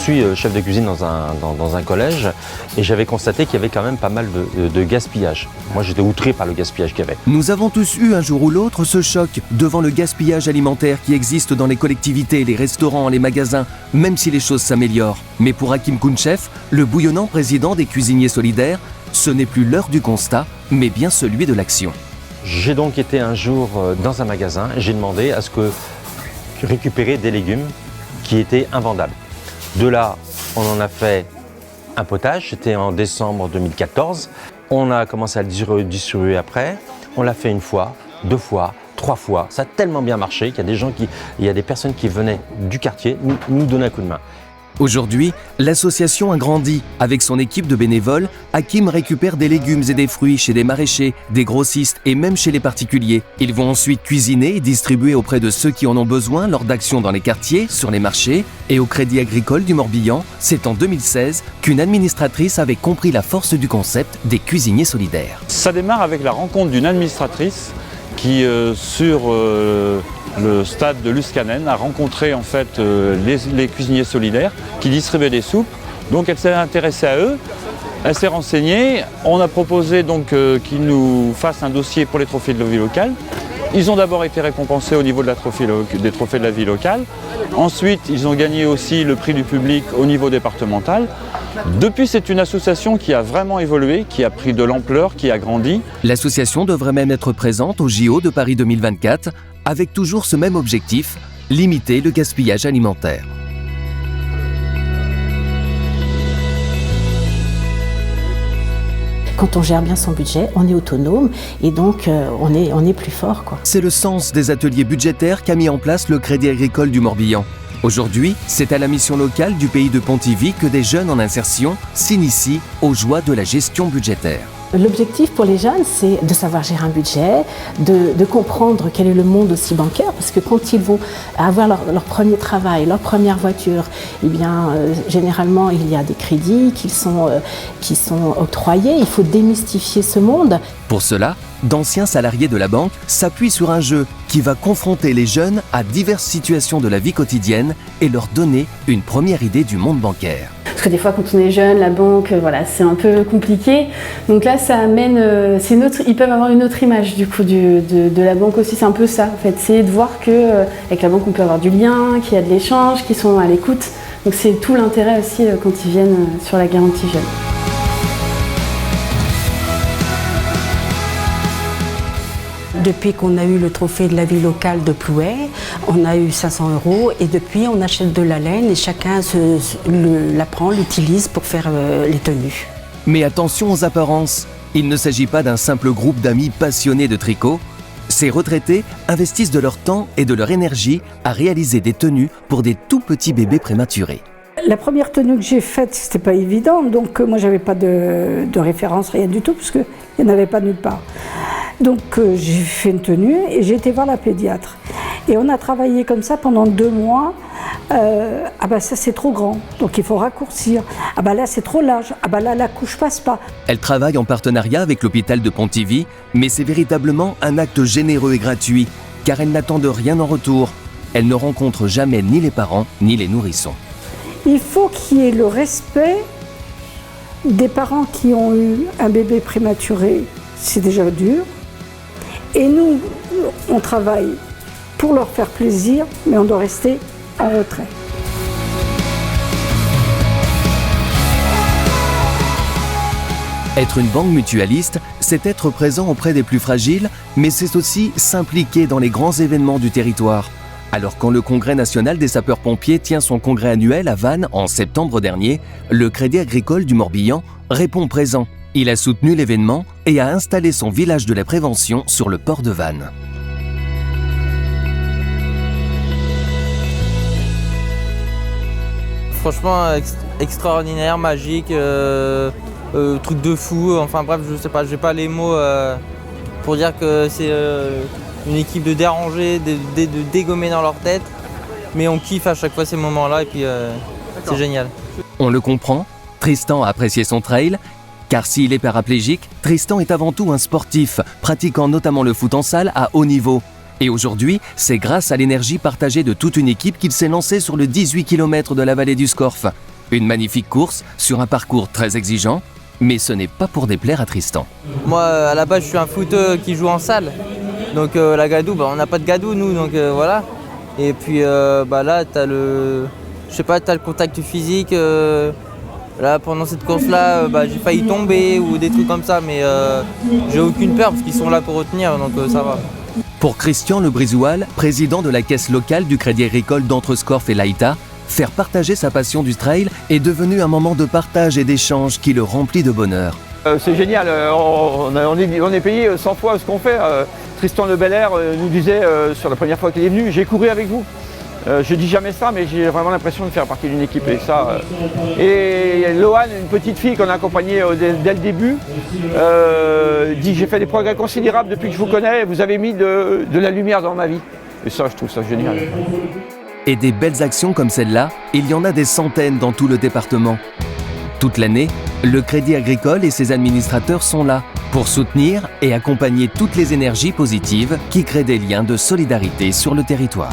suis chef de cuisine dans un collège et j'avais constaté qu'il y avait quand même pas mal de gaspillage. Moi, j'étais outré par le gaspillage qu'il y avait. Nous avons tous eu un jour ou l'autre ce choc devant le gaspillage alimentaire qui existe dans les collectivités, les restaurants, les magasins, même si les choses s'améliorent. Mais pour Hakim Kounchef, le bouillonnant président des cuisiniers solidaires, ce n'est plus l'heure du constat, mais bien celui de l'action. J'ai donc été un jour dans un magasin et j'ai demandé à ce que récupérer des légumes qui étaient invendables. De là, on en a fait un potage, c'était en décembre 2014. On a commencé à le distribuer après. On l'a fait une fois, 2 fois, 3 fois. Ça a tellement bien marché qu'il y a des personnes qui venaient du quartier nous donner un coup de main. Aujourd'hui, l'association a grandi. Avec son équipe de bénévoles, Hakim récupère des légumes et des fruits chez des maraîchers, des grossistes et même chez les particuliers. Ils vont ensuite cuisiner et distribuer auprès de ceux qui en ont besoin lors d'actions dans les quartiers, sur les marchés et au Crédit Agricole du Morbihan. C'est en 2016 qu'une administratrice avait compris la force du concept des cuisiniers solidaires. Ça démarre avec la rencontre d'une administratrice qui, sur le stade de Luskanen, a rencontré en fait les cuisiniers solidaires qui distribuaient des soupes. Donc elle s'est intéressée à eux, elle s'est renseignée. On a proposé donc qu'ils nous fassent un dossier pour les trophées de la vie locale. Ils ont d'abord été récompensés au niveau de des trophées de la vie locale. Ensuite, ils ont gagné aussi le prix du public au niveau départemental. Depuis, c'est une association qui a vraiment évolué, qui a pris de l'ampleur, qui a grandi. L'association devrait même être présente au JO de Paris 2024, avec toujours ce même objectif, limiter le gaspillage alimentaire. Quand on gère bien son budget, on est autonome et donc on est plus fort, quoi. C'est le sens des ateliers budgétaires qu'a mis en place le Crédit Agricole du Morbihan. Aujourd'hui, c'est à la mission locale du pays de Pontivy que des jeunes en insertion s'initient aux joies de la gestion budgétaire. L'objectif pour les jeunes, c'est de savoir gérer un budget, de comprendre quel est le monde aussi bancaire, parce que quand ils vont avoir leur premier travail, leur première voiture, eh bien, généralement, il y a des crédits qui sont octroyés. Il faut démystifier ce monde. Pour cela, d'anciens salariés de la banque s'appuient sur un jeu qui va confronter les jeunes à diverses situations de la vie quotidienne et leur donner une première idée du monde bancaire. Parce que des fois, quand on est jeune, la banque, voilà, c'est un peu compliqué. Donc là, ça amène, ils peuvent avoir une autre image du coup de la banque aussi. C'est un peu ça, en fait, c'est de voir que avec la banque, on peut avoir du lien, qu'il y a de l'échange, qu'ils sont à l'écoute. Donc c'est tout l'intérêt aussi quand ils viennent sur la garantie jeune. Depuis qu'on a eu le trophée de la vie locale de Plouay, on a eu 500 € et depuis on achète de la laine et chacun la prend, l'utilise pour faire les tenues. Mais attention aux apparences, il ne s'agit pas d'un simple groupe d'amis passionnés de tricot. Ces retraités investissent de leur temps et de leur énergie à réaliser des tenues pour des tout petits bébés prématurés. La première tenue que j'ai faite, c'était pas évident, donc moi j'avais pas de référence, rien du tout, parce qu'il n'y en avait pas nulle part. Donc j'ai fait une tenue et j'ai été voir la pédiatre. Et on a travaillé comme ça pendant 2 mois. Ah bah ça c'est trop grand, donc il faut raccourcir. Ah bah là c'est trop large, ah bah là la couche passe pas. Elle travaille en partenariat avec l'hôpital de Pontivy, mais c'est véritablement un acte généreux et gratuit, car elle n'attend de rien en retour. Elle ne rencontre jamais ni les parents ni les nourrissons. Il faut qu'il y ait le respect des parents qui ont eu un bébé prématuré, c'est déjà dur. Et nous, on travaille pour leur faire plaisir, mais on doit rester en retrait. Être une banque mutualiste, c'est être présent auprès des plus fragiles, mais c'est aussi s'impliquer dans les grands événements du territoire. Alors quand le Congrès national des sapeurs-pompiers tient son congrès annuel à Vannes en septembre dernier, le Crédit Agricole du Morbihan répond présent. Il a soutenu l'événement et a installé son village de la prévention sur le port de Vannes. Franchement, extraordinaire, magique, truc de fou. Enfin bref, je sais pas, j'ai pas les mots pour dire que c'est une équipe de dérangés, de dégommer dans leur tête. Mais on kiffe à chaque fois ces moments-là et puis c'est génial. On le comprend, Tristan a apprécié son trail. Car s'il est paraplégique, Tristan est avant tout un sportif, pratiquant notamment le foot en salle à haut niveau. Et aujourd'hui, c'est grâce à l'énergie partagée de toute une équipe qu'il s'est lancé sur le 18 km de la vallée du Scorff. Une magnifique course sur un parcours très exigeant, mais ce n'est pas pour déplaire à Tristan. Moi, à la base, je suis un footeux qui joue en salle. Donc la gadoue, on n'a pas de gadoue, nous, donc voilà. Et puis là, t'as le contact physique. Là, pendant cette course-là, j'ai failli tomber ou des trucs comme ça, mais j'ai aucune peur parce qu'ils sont là pour retenir, donc ça va. Pour Christian Le Brizoual, président de la caisse locale du Crédit Agricole d'Entrescorff et Laïta, faire partager sa passion du trail est devenu un moment de partage et d'échange qui le remplit de bonheur. C'est génial, on est payé 100 fois ce qu'on fait. Tristan Le Belair nous disait sur la première fois qu'il est venu, j'ai couru avec vous. Je dis jamais ça, mais j'ai vraiment l'impression de faire partie d'une équipe. Et Loane, une petite fille qu'on a accompagnée dès le début, dit j'ai fait des progrès considérables depuis que je vous connais, vous avez mis de la lumière dans ma vie. Et ça, je trouve ça génial. Et des belles actions comme celle-là, il y en a des centaines dans tout le département. Toute l'année, le Crédit Agricole et ses administrateurs sont là pour soutenir et accompagner toutes les énergies positives qui créent des liens de solidarité sur le territoire.